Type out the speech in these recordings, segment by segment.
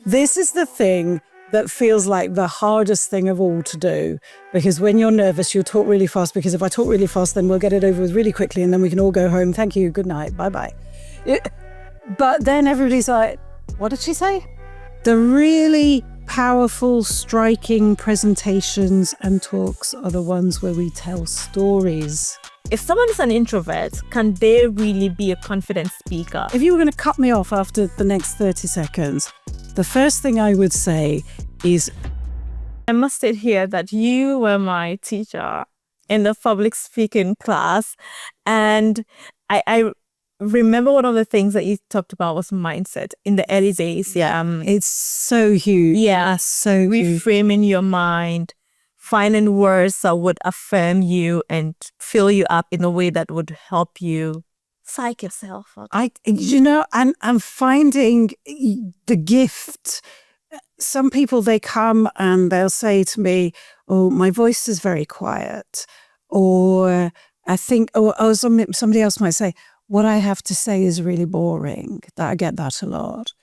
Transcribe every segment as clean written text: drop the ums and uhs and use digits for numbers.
This is the thing that feels like the hardest thing of all to do, because when you're nervous, you'll talk really fast, because if I talk really fast, then we'll get it over with really quickly and then we can all go home. Thank you. Good night. Bye-bye. But then everybody's like, what did she say? The really powerful, striking presentations and talks are the ones where we tell stories. If someone is an introvert, can they really be a confident speaker? If you were going to cut me off after the next 30 seconds, the first thing I would say is, I must state here that you were my teacher in the public speaking class. And I remember one of the things that you talked about was mindset in the early days. Yeah. It's so huge. Yeah. So huge. Reframing your mind, finding words that would affirm you and fill you up in a way that would help you psych yourself up. I'm finding the gift. Some people, they come and they'll say to me, oh, my voice is very quiet. Or somebody else might say, what I have to say is really boring. I get that a lot.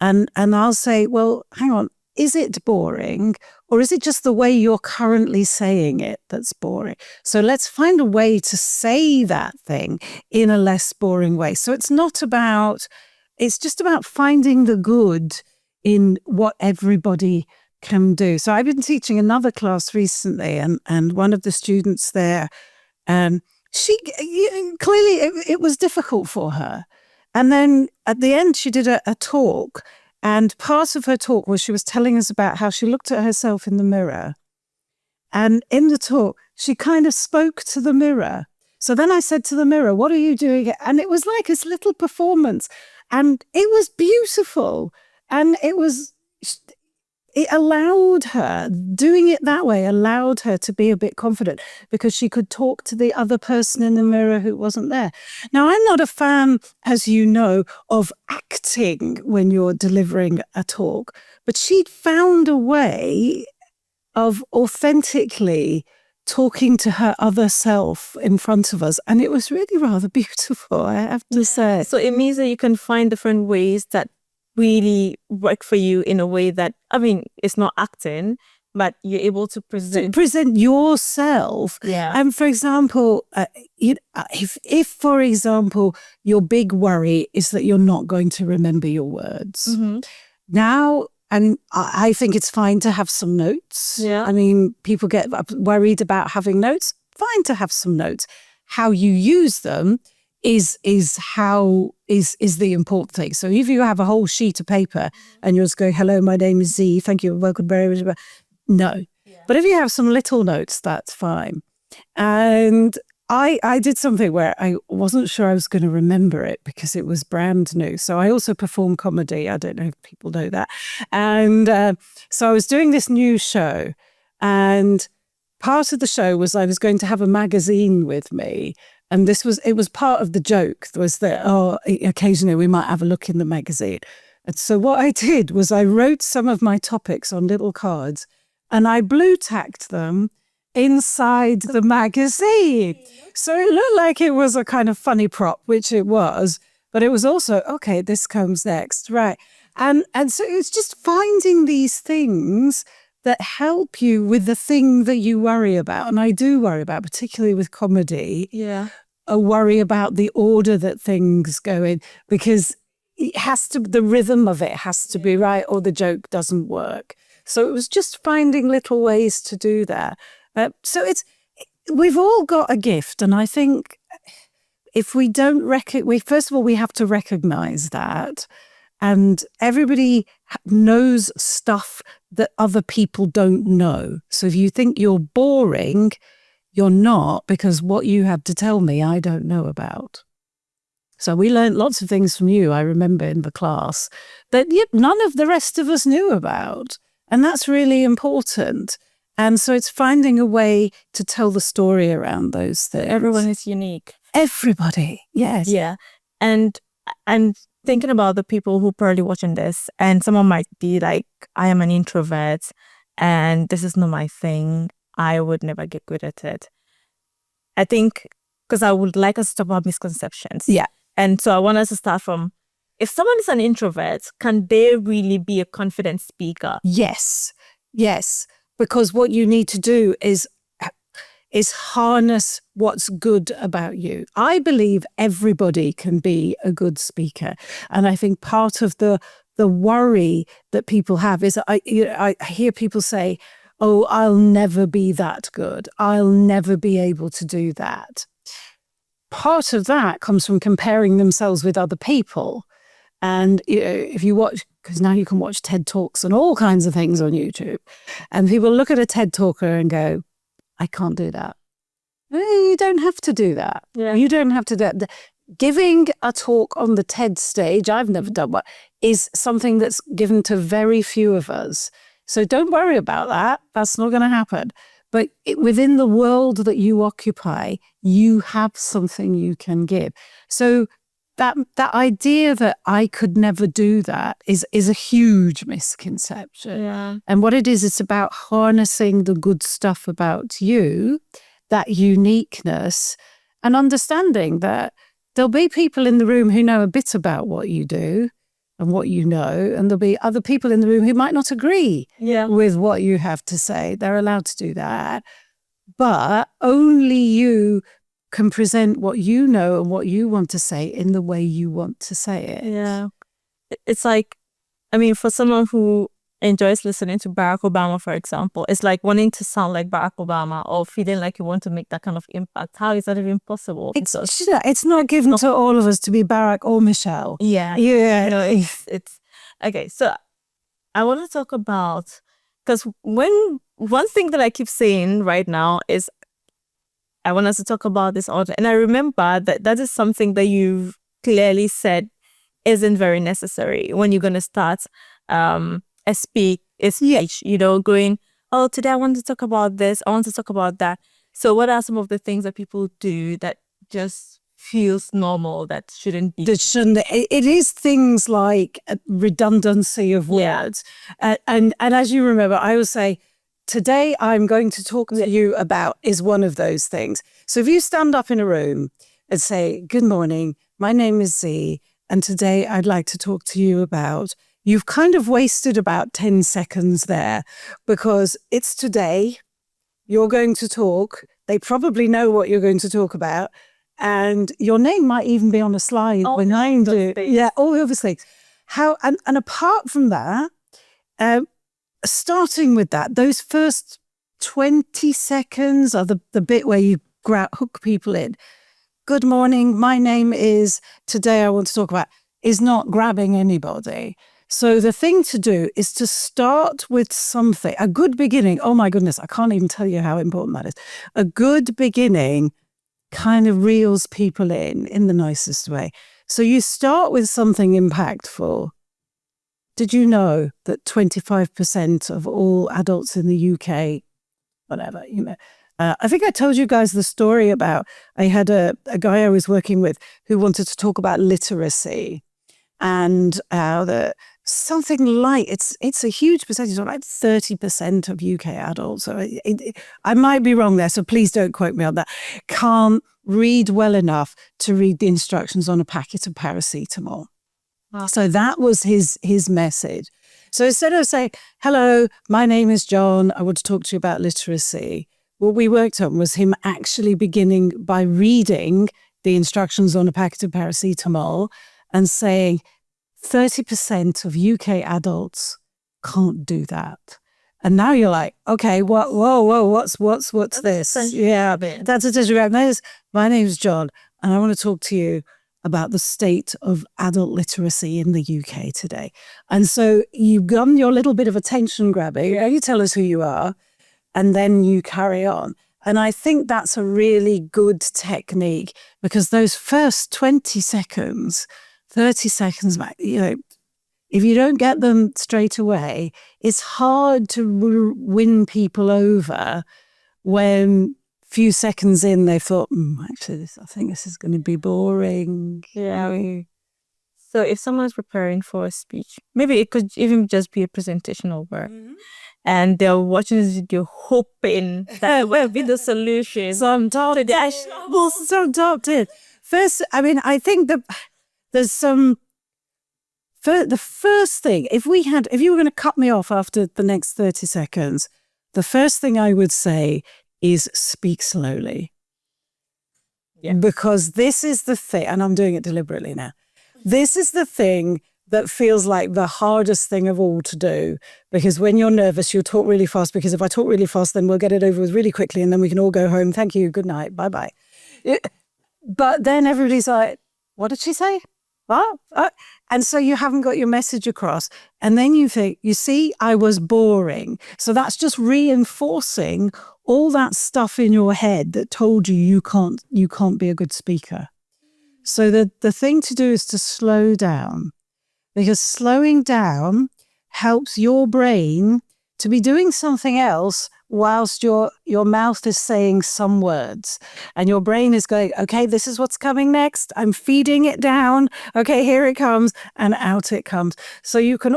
And I'll say, well, hang on, is it boring? Or is it just the way you're currently saying it that's boring? So let's find a way to say that thing in a less boring way. So it's just about finding the good in what everybody can do. So I've been teaching another class recently, and one of the students there, she clearly it was difficult for her. And then at the end, she did a talk. And part of her talk was she was telling us about how she looked at herself in the mirror. And in the talk, she kind of spoke to the mirror. So then I said to the mirror, what are you doing? And it was like this little performance. And it was beautiful. And it allowed her, doing it that way, allowed her to be a bit confident, because she could talk to the other person in the mirror who wasn't there. Now, I'm not a fan, as you know, of acting when you're delivering a talk, but she'd found a way of authentically talking to her other self in front of us. And it was really rather beautiful, I have to say. So it means that you can find different ways that really work for you in a way that, it's not acting, but you're able to present yourself. Yeah. And for example, if for example, your big worry is that you're not going to remember your words. Mm-hmm. Now, and I think it's fine to have some notes. Yeah. People get worried about having notes. Fine to have some notes. How you use them is the important thing. So if you have a whole sheet of paper and you're just going, hello, my name is Z, thank you, welcome, very much. No. Yeah. But if you have some little notes, that's fine. And I did something where I wasn't sure I was going to remember it because it was brand new. So I also perform comedy. I don't know if people know that. And so I was doing this new show, and part of the show was I was going to have a magazine with me. And it was part of the joke, was that, occasionally we might have a look in the magazine. And so what I did was I wrote some of my topics on little cards and I blue tacked them inside the magazine. So it looked like it was a kind of funny prop, which it was, but it was also, okay, this comes next, right? And so it's just finding these things that help you with the thing that you worry about. And I do worry about, particularly with comedy. Yeah. A worry about the order that things go in, because the rhythm of it has to be right, or the joke doesn't work. So it was just finding little ways to do that. So we've all got a gift. And I think if we don't first of all, we have to recognize that. And everybody knows stuff that other people don't know. So if you think you're boring, you're not, because what you have to tell me, I don't know about. So we learned lots of things from you, I remember, in the class, that none of the rest of us knew about. And that's really important. And so it's finding a way to tell the story around those things. Everyone is unique. Everybody, yes. Yeah. And thinking about the people who are probably watching this, and someone might be like, I am an introvert and this is not my thing. I would never get good at it. I think, because I would like us to talk about misconceptions. Yeah. And so I want us to start from, if someone is an introvert, can they really be a confident speaker? Yes. Because what you need to do is harness what's good about you. I believe everybody can be a good speaker. And I think part of the worry that people have is I hear people say, oh, I'll never be that good. I'll never be able to do that. Part of that comes from comparing themselves with other people. And if you watch, because now you can watch TED Talks and all kinds of things on YouTube, and people look at a TED Talker and go, I can't do that. You don't have to do that. Yeah. You don't have to do that. Giving a talk on the TED stage, I've never done one, is something that's given to very few of us. So don't worry about that. That's not going to happen. But within the world that you occupy, you have something you can give. So that idea that I could never do that is a huge misconception. Yeah. And what it is, it's about harnessing the good stuff about you, that uniqueness, and understanding that there'll be people in the room who know a bit about what you do and what you know, and there'll be other people in the room who might not agree with what you have to say. They're allowed to do that. But only you can present what you know and what you want to say in the way you want to say it. Yeah. It's like, I mean, for someone who enjoys listening to Barack Obama, for example, it's like wanting to sound like Barack Obama or feeling like you want to make that kind of impact. How is that even possible? It's not given to all of us to be Barack or Michelle. Yeah. Yeah. No, it's okay. So I want to talk about, because one thing that I keep saying right now is I want us to talk about this order. And I remember that is something that you've clearly said isn't very necessary when you're going to start a speech, going, oh, today I want to talk about this, I want to talk about that. So what are some of the things that people do that just feels normal, that shouldn't be? It is things like redundancy of words. And as you remember, I will say, today I'm going to talk to you about is one of those things. So if you stand up in a room and say, good morning, my name is Z, and today I'd like to talk to you about, you've kind of wasted about 10 seconds there, because it's today, you're going to talk, they probably know what you're going to talk about, and your name might even be on a slide behind you. Yeah, all the other things. And apart from that, starting with that, those first 20 seconds are the bit where you hook people in. Good morning, my name is, today I want to talk about, is not grabbing anybody. So the thing to do is to start with something, a good beginning. Oh my goodness, I can't even tell you how important that is. A good beginning kind of reels people in the nicest way. So you start with something impactful. Did you know that 25% of all adults in the UK, whatever, I think I told you guys the story about, I had a guy I was working with who wanted to talk about literacy, and something like, it's a huge percentage, like 30% of UK adults, so I might be wrong there, so please don't quote me on that, can't read well enough to read the instructions on a packet of paracetamol. Wow. So that was his message. So instead of saying, hello, my name is John, I want to talk to you about literacy, what we worked on was him actually beginning by reading the instructions on a packet of paracetamol and saying 30% of UK adults can't do that. And now you're like, okay, whoa, what's this? Yeah, that's a disregard. My name's John, and I want to talk to you about the state of adult literacy in the UK today. And so you've done your little bit of attention grabbing. You tell us who you are, and then you carry on. And I think that's a really good technique, because those first 20 seconds, 30 seconds, if you don't get them straight away, it's hard to win people over when few seconds in they thought, actually, I think this is going to be boring. Yeah. So if someone's preparing for a speech, maybe it could even just be a presentation over, and they're watching this video hoping that will be the solution. Some doubted. First, I think that there's some the first thing, if you were going to cut me off after the next 30 seconds, the first thing I would say is speak slowly. Yeah. Because this is the thing, and I'm doing it deliberately now. This is the thing that feels like the hardest thing of all to do, because when you're nervous, you'll talk really fast, because if I talk really fast, then we'll get it over with really quickly and then we can all go home. Thank you. Good night. Bye-bye. But then everybody's like, what did she say? What? And so you haven't got your message across. And then you think, you see, I was boring. So that's just reinforcing all that stuff in your head that told you you can't be a good speaker. So the thing to do is to slow down, because slowing down helps your brain to be doing something else whilst your mouth is saying some words. And your brain is going, okay, this is what's coming next. I'm feeding it down. Okay, here it comes. And out it comes. So you can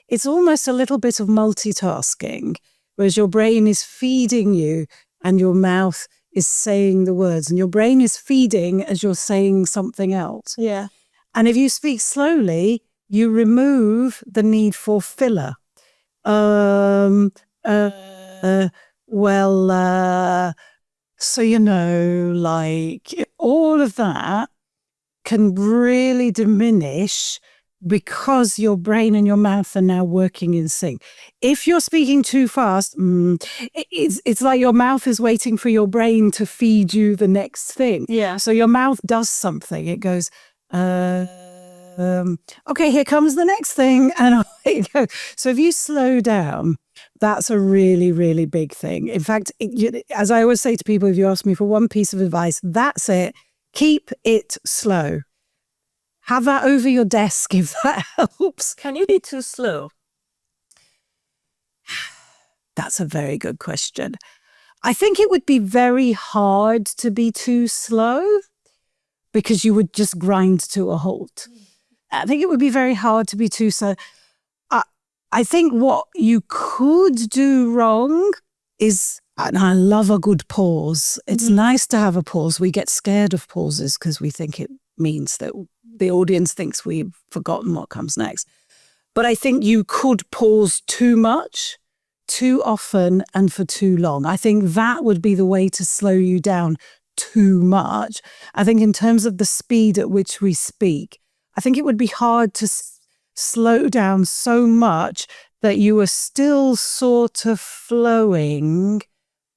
it's almost a little bit of multitasking, whereas your brain is feeding you and your mouth is saying the words. And your brain is feeding as you're saying something else. Yeah. And if you speak slowly, you remove the need for filler. So, like all of that can really diminish because your brain and your mouth are now working in sync. If you're speaking too fast, it's like your mouth is waiting for your brain to feed you the next thing. Yeah. So your mouth does something. It goes, okay, here comes the next thing. And away it goes. So if you slow down, that's a really, really big thing. In fact, as I always say to people, if you ask me for one piece of advice, that's it. Keep it slow. Have that over your desk if that helps. Can you be too slow? That's a very good question. I think it would be very hard to be too slow because you would just grind to a halt. I think it would be very hard to be too slow. I think what you could do wrong is, and I love a good pause. It's nice to have a pause. We get scared of pauses because we think it means that the audience thinks we've forgotten what comes next. But I think you could pause too much, too often, and for too long. I think that would be the way to slow you down too much. I think in terms of the speed at which we speak, I think it would be hard to slow down so much that you are still sort of flowing,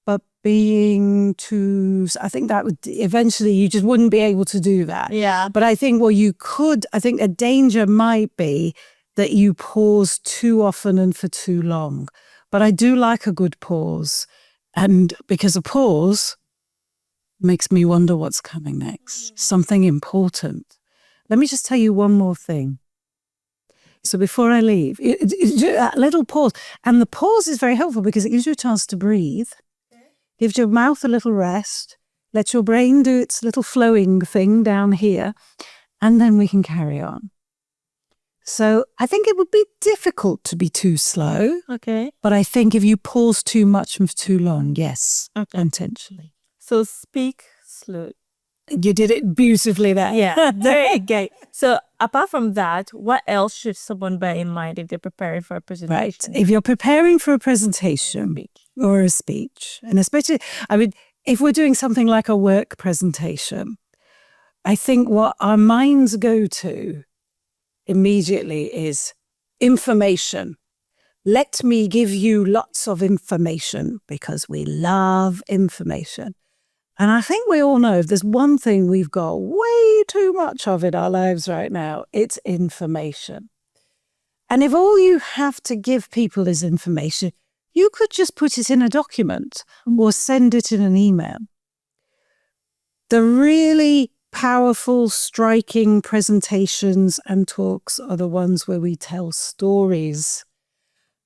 but being too, I think that would eventually, you just wouldn't be able to do that. Yeah. But I think I think a danger might be that you pause too often and for too long. But I do like a good pause. And because a pause makes me wonder what's coming next. Something important. Let me just tell you one more thing. So before I leave, a little pause. And the pause is very helpful because it gives you a chance to breathe. Gives your mouth a little rest. Let your brain do its little flowing thing down here. And then we can carry on. So I think it would be difficult to be too slow. Okay. But I think if you pause too much and for too long, yes, intentionally. So speak slow. You did it beautifully there. Yeah, very good. So apart from that, what else should someone bear in mind if they're preparing for a presentation? Right. If you're preparing for a presentation or a speech, and especially, if we're doing something like a work presentation, I think what our minds go to immediately is information. Let me give you lots of information because we love information. And I think we all know if there's one thing we've got way too much of in our lives right now, it's information. And if all you have to give people is information, you could just put it in a document or send it in an email. The really powerful, striking presentations and talks are the ones where we tell stories.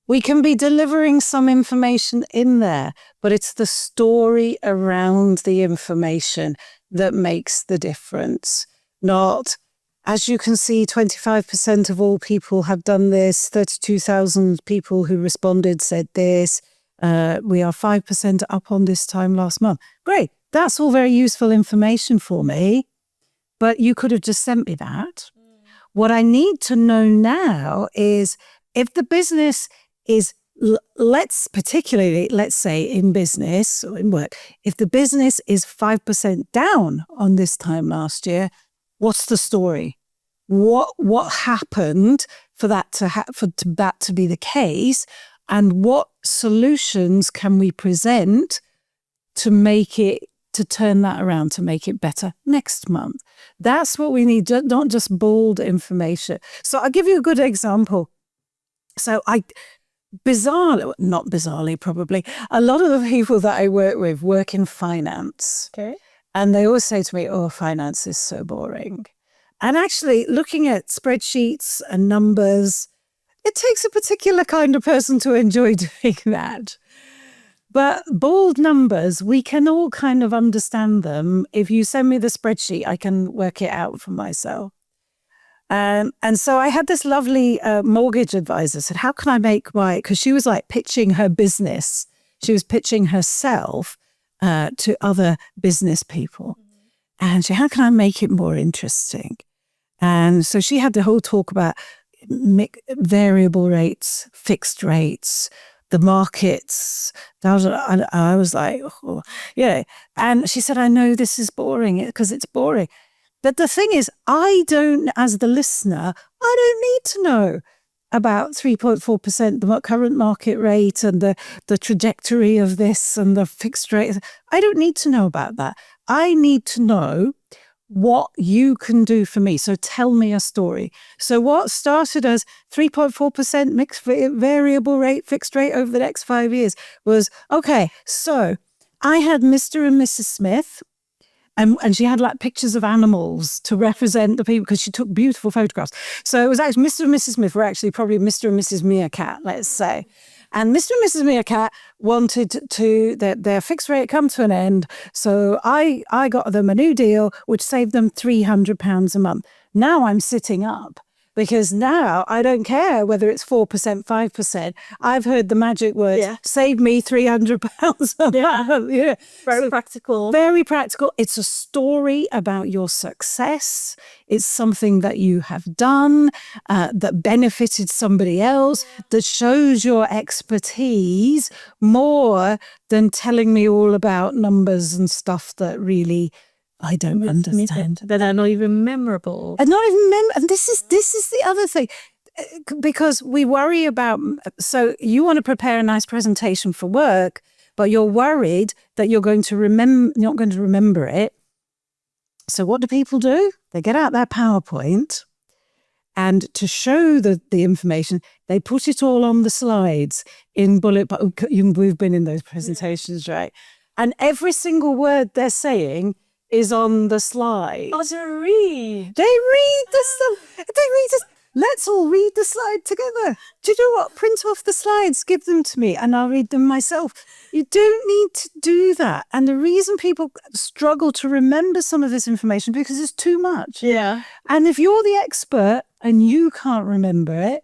We can be delivering some information in there, but it's the story around the information that makes the difference. Not, as you can see, 25% of all people have done this, 32,000 people who responded said this, we are 5% up on this time last month. Great, that's all very useful information for me, but you could have just sent me that. What I need to know now is if the business is, let's say in business or in work, if the business is 5% down on this time last year, what's the story? What happened for that to be the case, and what solutions can we present to turn that around, to make it better next month? That's what we need, not just bald information. So I'll give you a good example. So not bizarrely probably, a lot of the people that I work with work in finance. Okay. And they always say to me, oh, finance is so boring. And actually looking at spreadsheets and numbers, it takes a particular kind of person to enjoy doing that. But bold numbers, we can all kind of understand them. If you send me the spreadsheet, I can work it out for myself. And so I had this lovely mortgage advisor said, how can I make because she was like pitching her business. She was pitching herself to other business people. And how can I make it more interesting? And so she had the whole talk about variable rates, fixed rates, the markets. I was like, oh, yeah. And she said, I know this is boring because it's boring. But the thing is, as the listener, I don't need to know about 3.4%, the current market rate and the trajectory of this and the fixed rate. I don't need to know about that. I need to know what you can do for me. So tell me a story. So what started as 3.4% mixed variable rate, fixed rate over the next 5 years was, okay, so I had Mr. and Mrs. Smith, and she had like pictures of animals to represent the people because she took beautiful photographs. So it was actually Mr. and Mrs. Smith were actually probably Mr. and Mrs. Meerkat, let's say. And Mr. and Mrs. Meerkat wanted their fixed rate come to an end. So I got them a new deal, which saved them £300 a month. Now I'm sitting up because now I don't care whether it's 4%, 5%. I've heard the magic word, save me £300 a month. Yeah. Very practical. Very practical. It's a story about your success. It's something that you have done that benefited somebody else, that shows your expertise more than telling me all about numbers and stuff that really I don't understand. That are not even memorable. And not even and this is the other thing. Because we worry about, so you want to prepare a nice presentation for work, but you're worried that you're not going to remember it. So what do people do? They get out their PowerPoint, and to show the information, they put it all on the slides in bullet. We've been in those presentations, right? And every single word they're saying is on the slide. Oh, to read. They read this. Let's all read the slide together. Do you know what? Print off the slides, give them to me, and I'll read them myself. You don't need to do that. And the reason people struggle to remember some of this information because it's too much. Yeah. And if you're the expert and you can't remember it,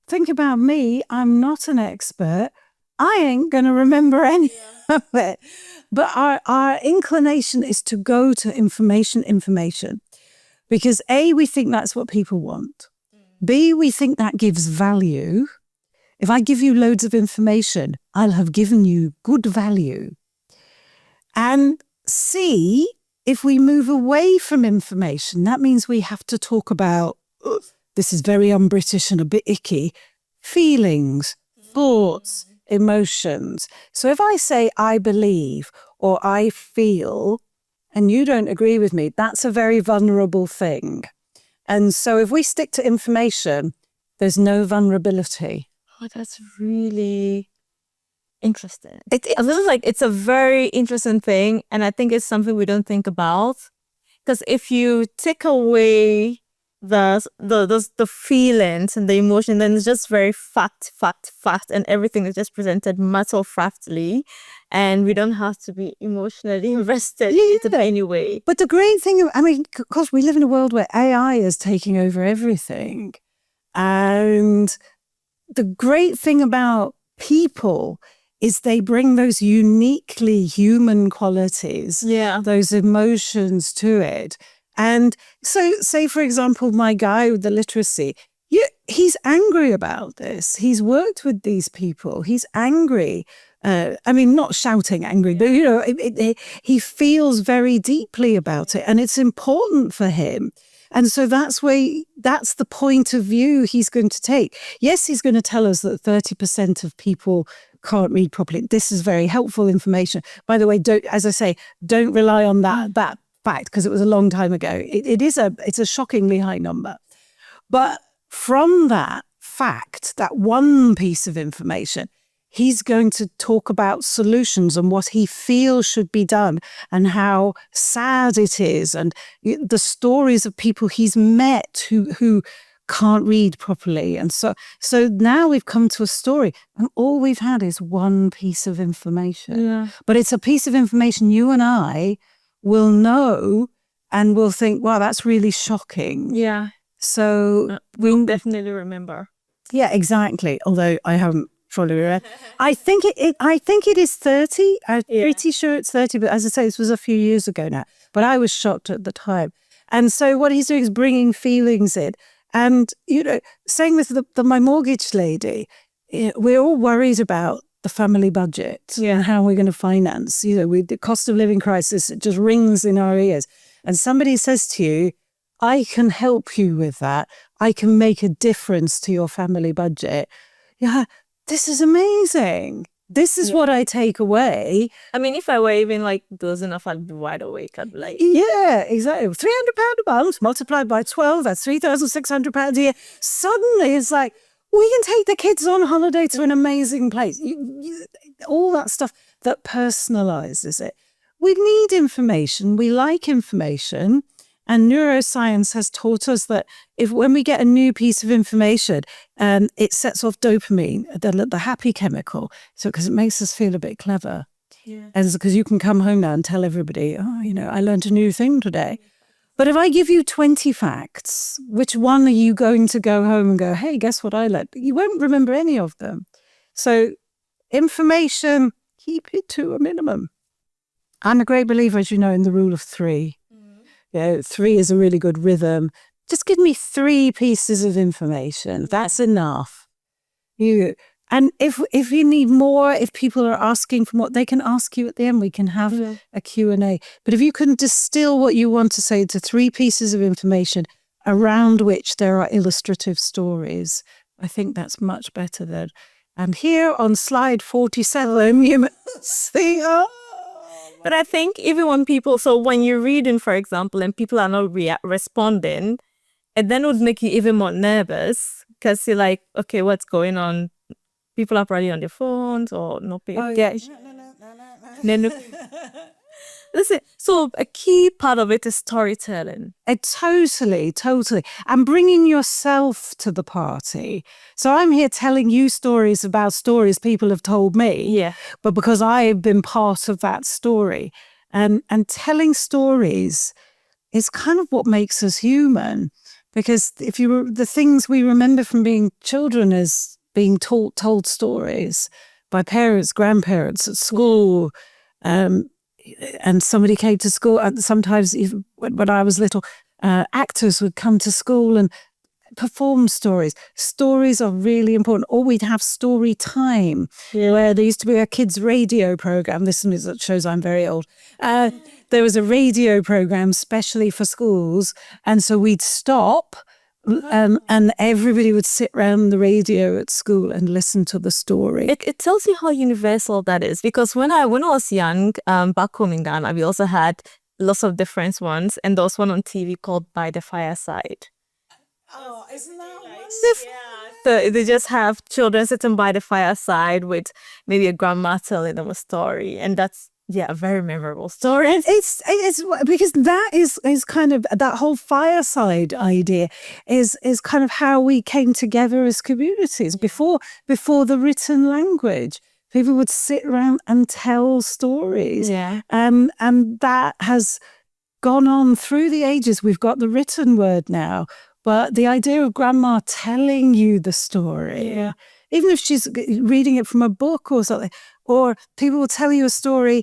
think about me. I'm not an expert. I ain't going to remember any of it. But our inclination is to go to information. Because A, we think that's what people want. B, we think that gives value. If I give you loads of information, I'll have given you good value. And C, if we move away from information, that means we have to talk about, this is very un-British and a bit icky, feelings, thoughts, emotions. So if I say I believe or I feel and you don't agree with me, that's a very vulnerable thing. And so if we stick to information, there's no vulnerability. Oh, that's really interesting. I feel like it's a very interesting thing, and I think it's something we don't think about. Because if you take away the feelings and the emotion, then it's just very fact, and everything is just presented matter-of-factly, and we don't have to be emotionally invested in it anyway. But the great thing, because we live in a world where AI is taking over everything, and the great thing about people is they bring those uniquely human qualities, those emotions to it. And so, say, for example, my guy with the literacy, he's angry about this. He's worked with these people. He's angry. I mean, not shouting angry, but, you know, he feels very deeply about it. And it's important for him. And so that's the point of view he's going to take. Yes, he's going to tell us that 30% of people can't read properly. This is very helpful information. By the way, don't rely on that fact, because it was a long time ago. It's a shockingly high number. But from that fact, that one piece of information, he's going to talk about solutions and what he feels should be done and how sad it is and the stories of people he's met who can't read properly. And so now we've come to a story and all we've had is one piece of information. Yeah. But it's a piece of information you and I will know and will think, wow, that's really shocking. Yeah. So we'll definitely remember. Yeah, exactly. Although I haven't fully read. I think it is 30. I'm pretty sure it's 30. But as I say, this was a few years ago now. But I was shocked at the time. And so what he's doing is bringing feelings in. And, you know, saying with my mortgage lady, we're all worried about the family budget and how we're going to finance. You know, with the cost of living crisis, it just rings in our ears. And somebody says to you, I can help you with that. I can make a difference to your family budget. Yeah, this is amazing. This is what I take away. I mean, if I were even like dozen of, I'd be wide awake. I'd be like, yeah, exactly. £300 a month multiplied by 12, that's £3,600 a year. Suddenly it's like, we can take the kids on holiday to an amazing place. All that stuff that personalizes it. We need information. We like information. And neuroscience has taught us that when we get a new piece of information, it sets off dopamine, the happy chemical, so because it makes us feel a bit clever. Yeah. And because you can come home now and tell everybody, oh, you know, I learned a new thing today. But if I give you 20 facts, which one are you going to go home and go, hey, guess what I learned? You won't remember any of them. So information, keep it to a minimum. I'm a great believer, as you know, in the rule of 3. You know, 3 is a really good rhythm. Just give me 3 pieces of information. That's enough. And if you need more, if people are asking for more, they can ask you at the end. We can have a Q&A. But if you can distill what you want to say to 3 pieces of information around which there are illustrative stories, I think that's much better than. And here on slide 47, you must see. But I think even when you're reading, for example, and people are not responding, it then would make you even more nervous because you're like, okay, what's going on? People are probably on their phones or not paying attention. No. Listen, so a key part of it is storytelling. Totally. And bringing yourself to the party. So I'm here telling you stories about stories people have told me. Yeah. But because I've been part of that story. And telling stories is kind of what makes us human. Because the things we remember from being children is being told stories by parents, grandparents at school, and somebody came to school, and sometimes even when I was little, actors would come to school and perform stories. Stories are really important. Or we'd have story time, where there used to be a kids' radio program. This shows I'm very old. There was a radio program specially for schools, and so we'd stop, and everybody would sit around the radio at school and listen to the story. It tells you how universal that is, because when I was young, back home in Ghana, we also had lots of different ones, and there was one on TV called By the Fireside. Oh, isn't that wonderful? So they just have children sitting by the fireside with maybe a grandma telling them a story, and that's a very memorable story. It's because that is kind of that whole fireside idea is kind of how we came together as communities before the written language. People would sit around and tell stories, and that has gone on through the ages. We've got the written word now, but the idea of grandma telling you the story, even if she's reading it from a book or something. Or people will tell you a story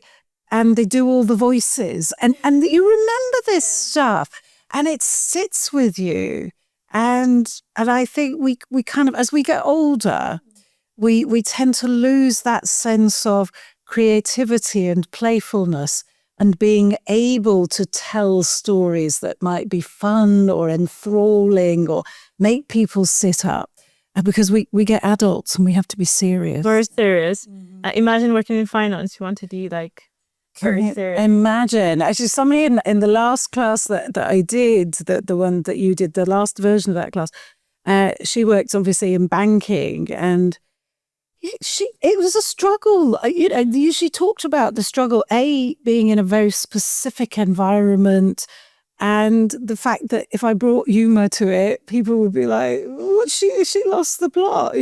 and they do all the voices. And you remember this stuff. and it sits with you. And I think we kind of, as we get older, we tend to lose that sense of creativity and playfulness and being able to tell stories that might be fun or enthralling or make people sit up. Because we get adults and we have to be serious. Very serious. Imagine working in finance. You want to do like very serious. Imagine. Actually, somebody in the last class that I did, the one that you did, the last version of that class, she worked obviously in banking, and it was a struggle. She talked about the struggle, being in a very specific environment, and the fact that if I brought humor to it, people would be like, "What? She lost the plot,"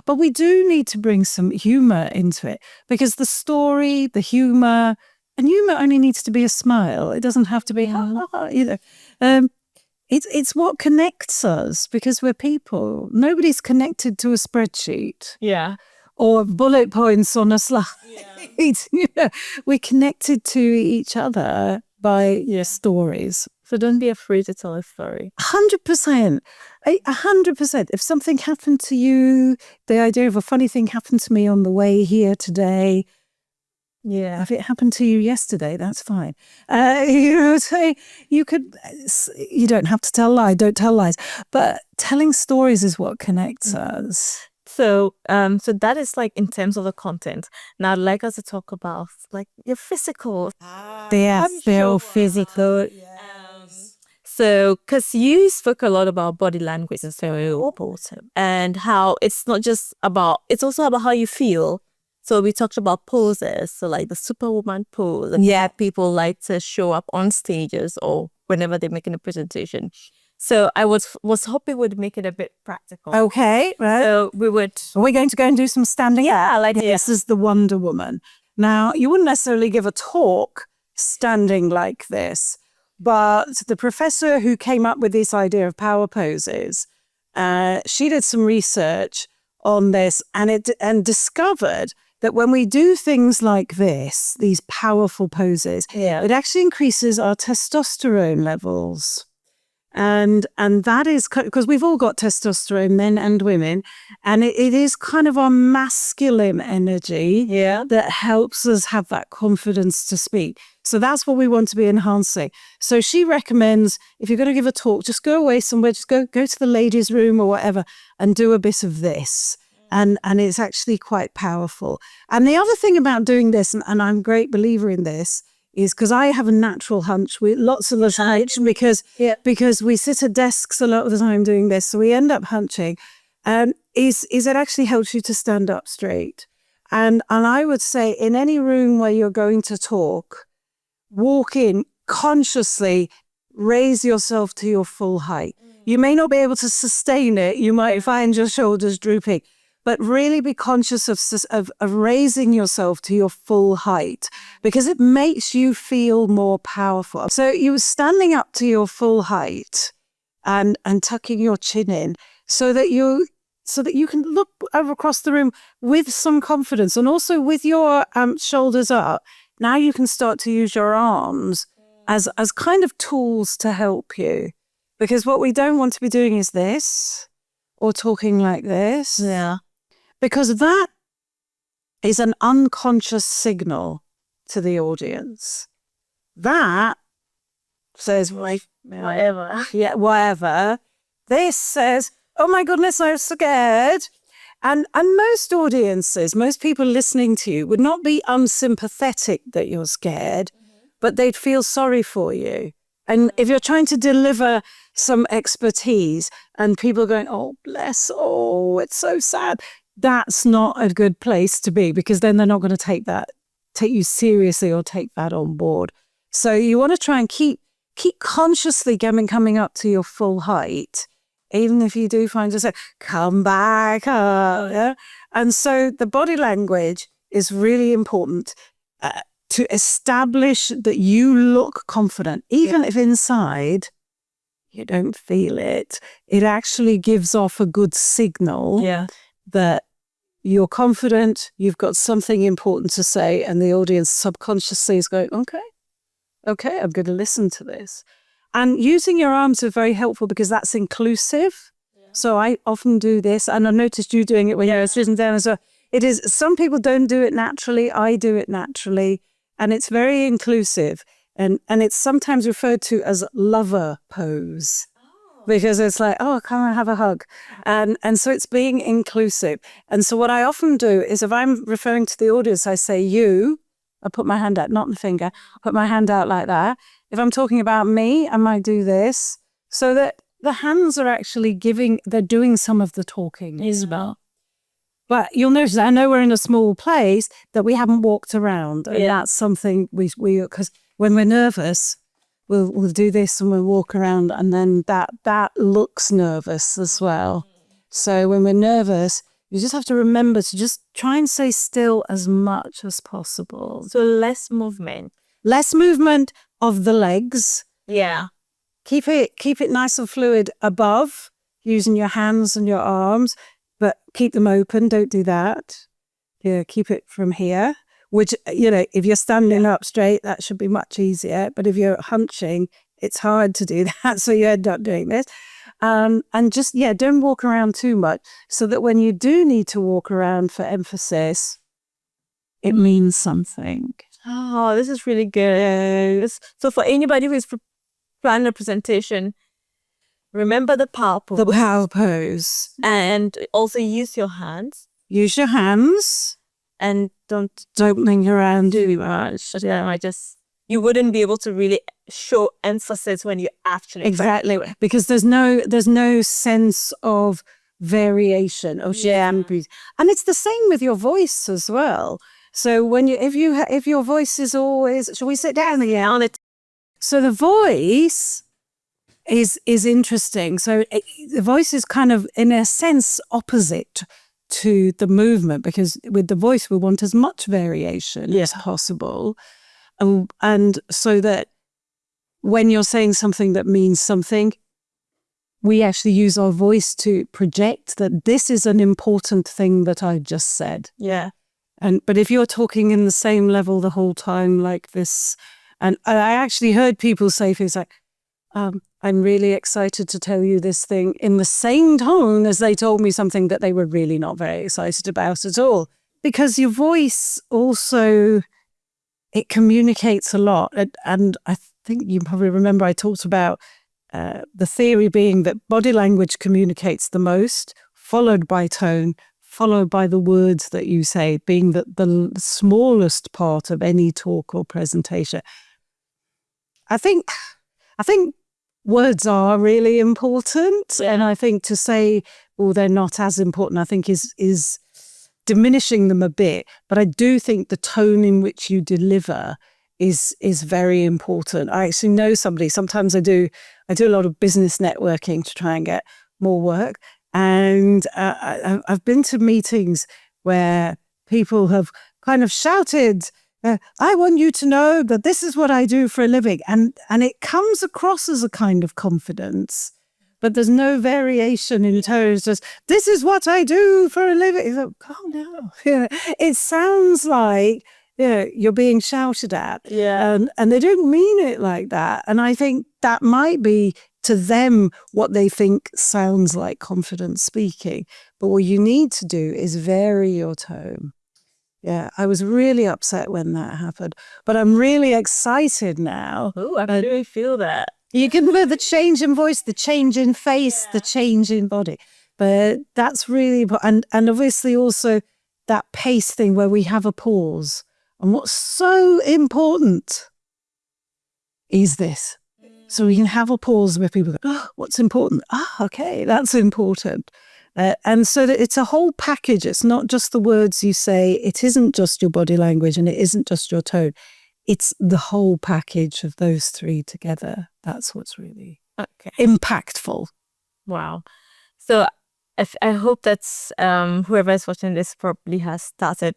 But we do need to bring some humor into it, because the story, the humor, and humor only needs to be a smile. It doesn't have to be, It's what connects us, because we're people. Nobody's connected to a spreadsheet. Yeah. Or bullet points on a slide. Yeah. We're connected to each other by stories. So don't be afraid to tell a story. 100%. 100%. If something happened to you, the idea of a funny thing happened to me on the way here today. Yeah. If it happened to you yesterday, that's fine. So you don't have to tell lies, don't tell lies. But telling stories is what connects us. So that is like in terms of the content. Now I'd like us to talk about like your physical. Feel physical. So, because you spoke a lot about body language and so important, and how it's not just about, it's also about how you feel. So we talked about poses, so like the Superwoman pose. Yeah, people like to show up on stages or whenever they're making a presentation. So I was hoping we'd make it a bit practical. Okay, right. So we would. Are we going to go and do some standing? Yeah, like this is the Wonder Woman. Now, you wouldn't necessarily give a talk standing like this, but the professor who came up with this idea of power poses, she did some research on this and discovered that when we do things like this, these powerful poses, it actually increases our testosterone levels. And that is because we've all got testosterone, men and women, and it is kind of our masculine energy that helps us have that confidence to speak. So that's what we want to be enhancing. So she recommends, if you're going to give a talk, just go away somewhere, just go to the ladies' room or whatever and do a bit of this. And it's actually quite powerful. And the other thing about doing this, and I'm a great believer in this, is because I have a natural hunch with lots of the time, because we sit at desks a lot of the time doing this, so we end up hunching. Is it actually helps you to stand up straight. And I would say in any room where you're going to talk, walk in consciously, raise yourself to your full height. You may not be able to sustain it. You might find your shoulders drooping. But really be conscious of raising yourself to your full height, because it makes you feel more powerful. So you're standing up to your full height and tucking your chin in so that you can look over across the room with some confidence, and also with your shoulders up. Now you can start to use your arms as kind of tools to help you, because what we don't want to be doing is this or talking like this. Yeah. Because that is an unconscious signal to the audience. That says, whatever. Yeah, whatever. This says, oh my goodness, I'm scared. And most audiences, most people listening to you would not be unsympathetic that you're scared, but they'd feel sorry for you. And if you're trying to deliver some expertise and people are going, oh, bless, oh, it's so sad, that's not a good place to be, because then they're not going to take you seriously or take that on board. So you want to try and keep consciously coming up to your full height, even if you do find yourself, come back up. Yeah? And so the body language is really important to establish that you look confident, even if inside you don't feel it. It actually gives off a good signal that you're confident, you've got something important to say, and the audience subconsciously is going, okay, I'm going to listen to this. And using your arms are very helpful because that's inclusive. So I often do this, and I noticed you doing it when you were sitting down as well. It is, some people don't do it naturally. I do it naturally, and it's very inclusive. And it's sometimes referred to as lover pose because it's like, oh, come and have a hug. And so it's being inclusive. And so what I often do is if I'm referring to the audience, I say you, I put my hand out, not the finger, put my hand out like that. If I'm talking about me, I might do this so that the hands are actually they're doing some of the talking, Isabel. But you'll notice, I know we're in a small place, that we haven't walked around. And that's something because when we're nervous, we'll do this and we'll walk around, and then that looks nervous as well. So when we're nervous, you just have to remember to just try and stay still as much as possible. So less movement. Less movement of the legs. Yeah. Keep it nice and fluid above, using your hands and your arms, but keep them open. Don't do that. Yeah, keep it from here, which, if you're standing up straight, that should be much easier. But if you're hunching, it's hard to do that. So you end up doing this. And just, don't walk around too much so that when you do need to walk around for emphasis, it means something. Oh, this is really good. So for anybody who is planning a presentation, remember the power pose. The power pose. And also use your hands. Use your hands. And don't linger around too much. You wouldn't be able to really show emphasis when you actually. Exactly. Because there's no sense of variation of and it's the same with your voice as well. So when if your voice is always, shall we sit down again on it? So the voice is interesting. So the voice is kind of, in a sense, opposite to the movement, because with the voice we want as much variation as possible, and so that when you're saying something that means something, we actually use our voice to project that this is an important thing that I just said. Yeah. But if you're talking in the same level the whole time like this, and I actually heard people say things like, I'm really excited to tell you this thing, in the same tone as they told me something that they were really not very excited about at all. Because your voice also, it communicates a lot. And I think you probably remember I talked about the theory being that body language communicates the most, followed by tone, followed by the words that you say, being the smallest part of any talk or presentation. I think words are really important, and I think to say, they're not as important, I think is diminishing them a bit. But I do think the tone in which you deliver is very important. I actually know somebody, sometimes I do a lot of business networking to try and get more work. And I've been to meetings where people have kind of shouted, I want you to know that this is what I do for a living. And it comes across as a kind of confidence, but there's no variation in tone. It's just, this is what I do for a living. It's like, oh no. It sounds like you're being shouted at. Yeah. And they don't mean it like that. And I think that might be, to them, what they think sounds like confident speaking. But what you need to do is vary your tone. Yeah, I was really upset when that happened. But I'm really excited now. Oh, I really feel that. You can feel the change in voice, the change in face, the change in body. But that's really important. And obviously also that pace thing where we have a pause. And what's so important is this. So we can have a pause where people go, oh, what's important? Okay, that's important. And so that it's a whole package. It's not just the words you say. It isn't just your body language, and it isn't just your tone. It's the whole package of those three together. That's what's really impactful. Wow. So I hope that whoever is watching this probably has started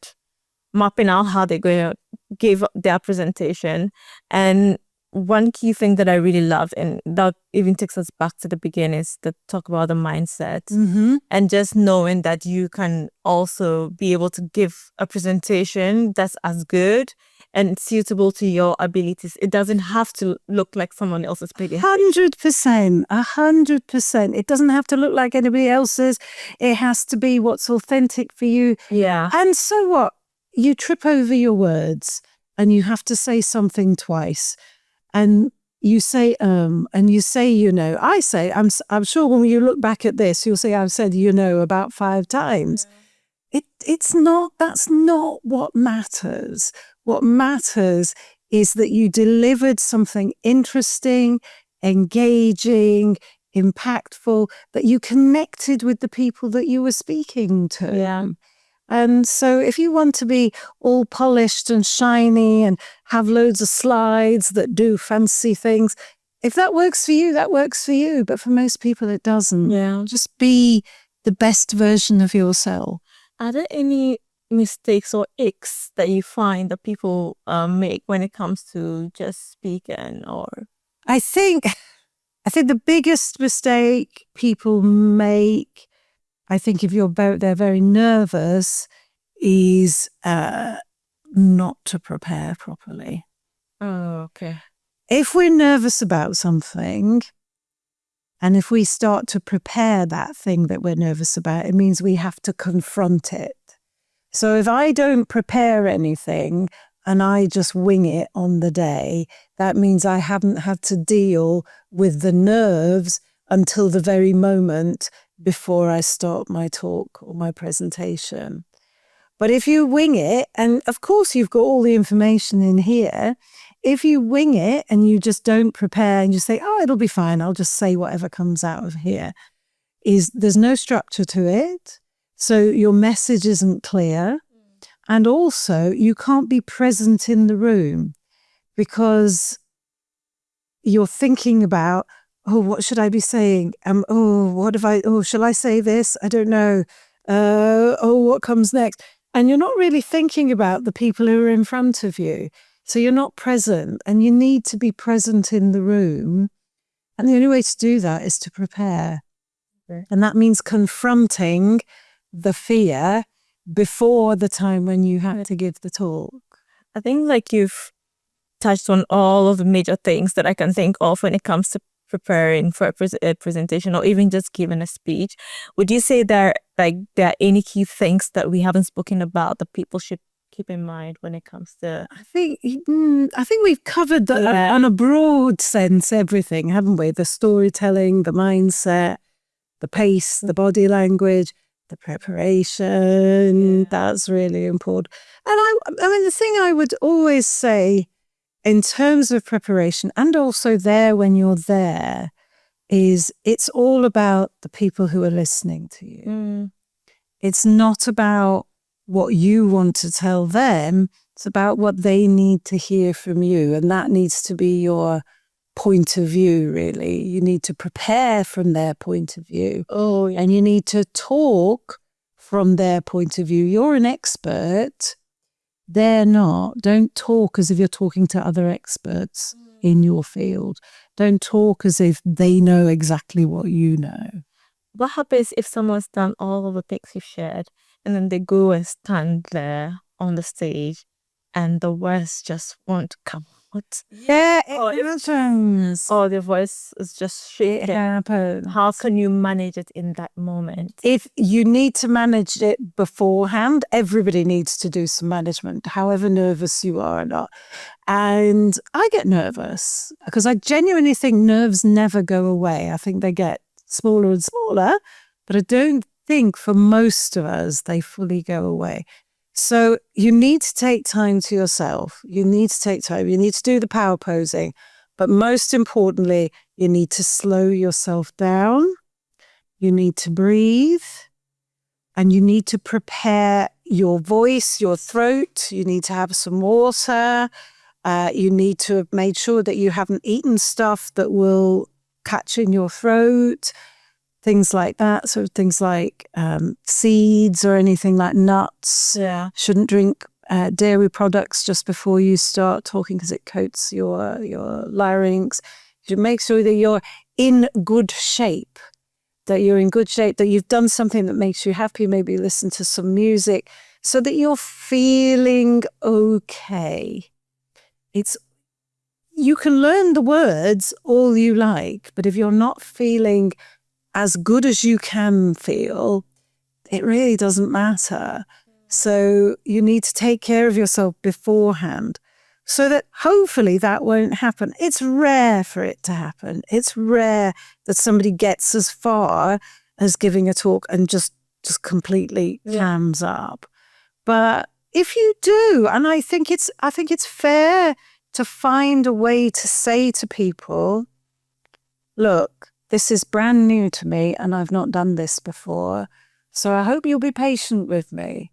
mapping out how they're going to give their presentation. And one key thing that I really loved, and that even takes us back to the beginning, is the talk about the mindset. And just knowing that you can also be able to give a presentation that's as good and suitable to your abilities. It doesn't have to look like someone else's presentation. 100%. 100%. It doesn't have to look like anybody else's. It has to be what's authentic for you. Yeah. And so what? You trip over your words and you have to say something twice. And you say, and you say, I say, I'm sure when you look back at this, you'll say, I've said, about 5 times. It's not, that's not what matters. What matters is that you delivered something interesting, engaging, impactful, that you connected with the people that you were speaking to. Yeah. And so if you want to be all polished and shiny and have loads of slides that do fancy things, if that works for you, that works for you. But for most people, it doesn't. Yeah. Just be the best version of yourself. Are there any mistakes or icks that you find that people make when it comes to just speaking? Or I think the biggest mistake people make, I think if they're very nervous, is not to prepare properly. Oh, okay. If we're nervous about something, and if we start to prepare that thing that we're nervous about, it means we have to confront it. So if I don't prepare anything and I just wing it on the day, that means I haven't had to deal with the nerves until the very moment before I start my talk or my presentation. But if you wing it, and of course you've got all the information in here, if you wing it and you just don't prepare and you say, oh, it'll be fine, I'll just say whatever comes out of here, there's no structure to it. So your message isn't clear. And also you can't be present in the room because you're thinking about, oh, what should I be saying? Shall I say this? I don't know. What comes next? And you're not really thinking about the people who are in front of you. So you're not present, and you need to be present in the room. And the only way to do that is to prepare. Okay. And that means confronting the fear before the time when you have to give the talk. I think you've touched on all of the major things that I can think of when it comes to preparing for a presentation or even just giving a speech. Would you say there are any key things that we haven't spoken about that people should keep in mind when it comes to? I think we've covered on a broad sense everything, haven't we? The storytelling, the mindset, the pace, the body language, the preparation. That's really important. And I mean, the thing I would always say in terms of preparation, and also there when you're there, is it's all about the people who are listening to you. It's not about what you want to tell them. It's about what they need to hear from you. And that needs to be your point of view, really. You need to prepare from their point of view. And you need to talk from their point of view. You're an expert. They're not. Don't talk as if you're talking to other experts in your field. Don't talk as if they know exactly what you know. What happens if someone's done all of the things you've shared and then they go and stand there on the stage and the words just won't come out? Yeah, it happens. Or the voice is just shaking. It happens. How can you manage it in that moment? If you need to manage it beforehand, everybody needs to do some management, however nervous you are or not. And I get nervous because I genuinely think nerves never go away. I think they get smaller and smaller, but I don't think for most of us they fully go away. So you need to take time to yourself. You need to take time. You need to do the power posing. But most importantly, you need to slow yourself down. You need to breathe. And you need to prepare your voice, your throat. You need to have some water. You need to have made sure that you haven't eaten stuff that will catch in your throat. Things like that. So things like seeds or anything like nuts. Yeah. Shouldn't drink dairy products just before you start talking because it coats your larynx. You make sure that you're in good shape, that you've done something that makes you happy, maybe listen to some music so that you're feeling okay. You can learn the words all you like, but if you're not feeling as good as you can feel, it really doesn't matter. So you need to take care of yourself beforehand so that hopefully that won't happen. It's rare for it to happen. It's rare that somebody gets as far as giving a talk and just completely clams up. But if you do, and I think it's fair to find a way to say to people, look, this is brand new to me and I've not done this before. So I hope you'll be patient with me.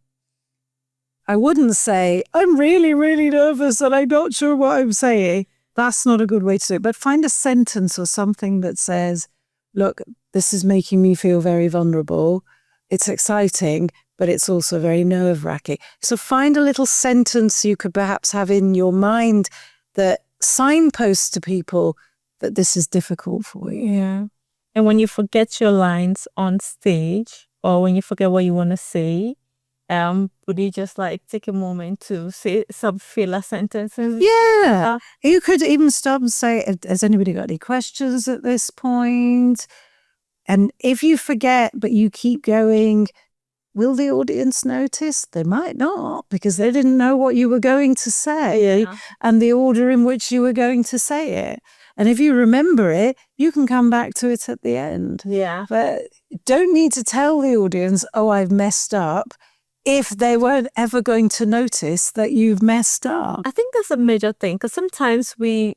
I wouldn't say, I'm really, really nervous and I'm not sure what I'm saying. That's not a good way to do it. But find a sentence or something that says, look, this is making me feel very vulnerable. It's exciting, but it's also very nerve-wracking. So find a little sentence you could perhaps have in your mind that signposts to people that this is difficult for you. Yeah. And when you forget your lines on stage, or when you forget what you want to say, would you just like take a moment to say some filler sentences? Yeah. You could even stop and say, has anybody got any questions at this point? And if you forget, but you keep going, will the audience notice? They might not, because they didn't know what you were going to say and the order in which you were going to say it. And if you remember it, you can come back to it at the end. Yeah. But don't need to tell the audience, oh, I've messed up, if they weren't ever going to notice that you've messed up. I think that's a major thing, because sometimes we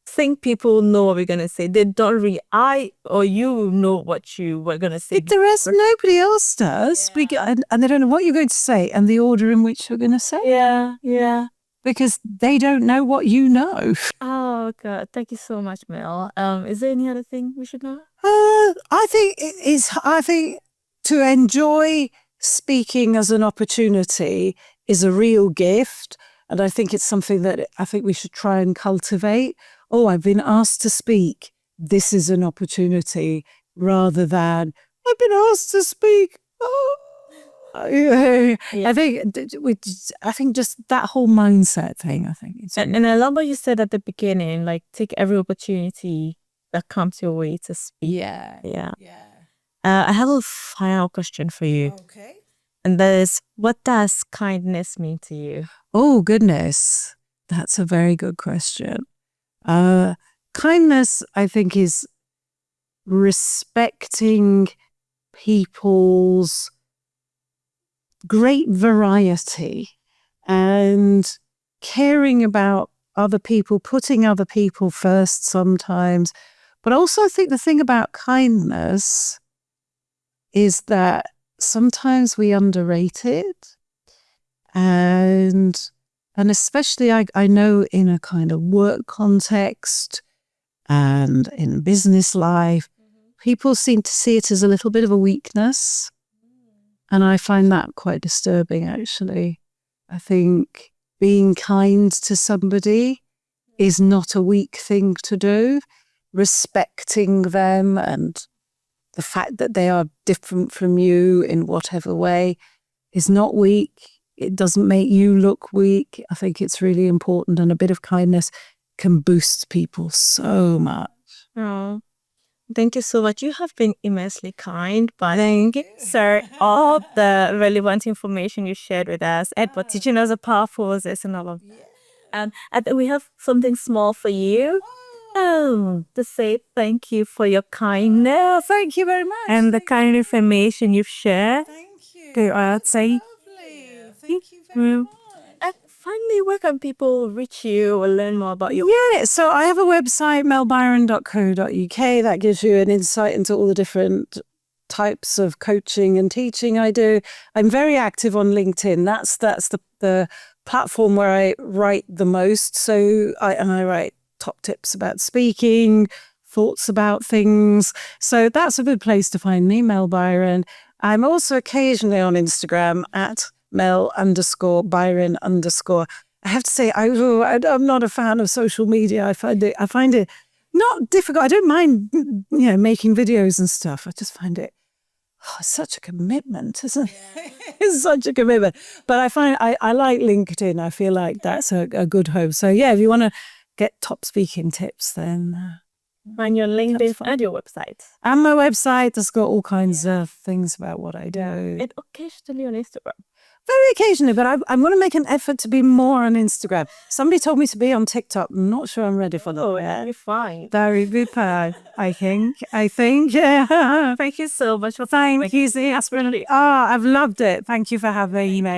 think people know what we're going to say. They don't really, you know what you were going to say. The rest, nobody else does. Yeah. And they don't know what you're going to say and the order in which you're going to say. Yeah. Because they don't know what you know. Oh, God. Thank you so much, Mel. Is there any other thing we should know? I think to enjoy speaking as an opportunity is a real gift. And I think it's something that I think we should try and cultivate. Oh, I've been asked to speak. This is an opportunity, rather than I've been asked to speak. Oh. Yeah. I think just that whole mindset thing, I think. And I love what you said at the beginning, like take every opportunity that comes your way to speak. Yeah. I have a final question for you. Okay. And that is, what does kindness mean to you? Oh, goodness. That's a very good question. Kindness, I think, is respecting people's great variety and caring about other people, putting other people first sometimes. But also I think the thing about kindness is that sometimes we underrate it. And especially I know in a kind of work context and in business life, people seem to see it as a little bit of a weakness. And I find that quite disturbing, actually. I think being kind to somebody is not a weak thing to do. Respecting them and the fact that they are different from you in whatever way is not weak. It doesn't make you look weak. I think it's really important, and a bit of kindness can boost people so much. Oh, thank you so much. You have been immensely kind, but thank you, sir, all the relevant information you shared with us and for teaching us a powerful this and all of that. And we have something small for you. To say thank you for your kindness. Oh, thank you very much. And the kind information you've shared. Thank you. Okay, I'd say Lovely. Thank you very much. And finally, where can people reach you or learn more about you? Yeah, so I have a website, melbyron.co.uk, that gives you an insight into all the different types of coaching and teaching I do. I'm very active on LinkedIn. That's the platform where I write the most. So I write top tips about speaking, thoughts about things. So that's a good place to find me, Mel Byron. I'm also occasionally on Instagram at Mel_Byron_. I have to say, I'm not a fan of social media. I find it not difficult. I don't mind, making videos and stuff. I just find it such a commitment, isn't it? It's such a commitment. But I find I like LinkedIn. I feel like that's a good home. So yeah, if you want to get top speaking tips, then find your LinkedIn and your website. And my website has got all kinds of things about what I do. And occasionally on Instagram. Very occasionally, but I'm going to make an effort to be more on Instagram. Somebody told me to be on TikTok. I'm not sure I'm ready for that. Oh, you're fine. Very good, I think. Yeah. Thank you so much for Thank you, Zee. I've loved it. Thank you for having me.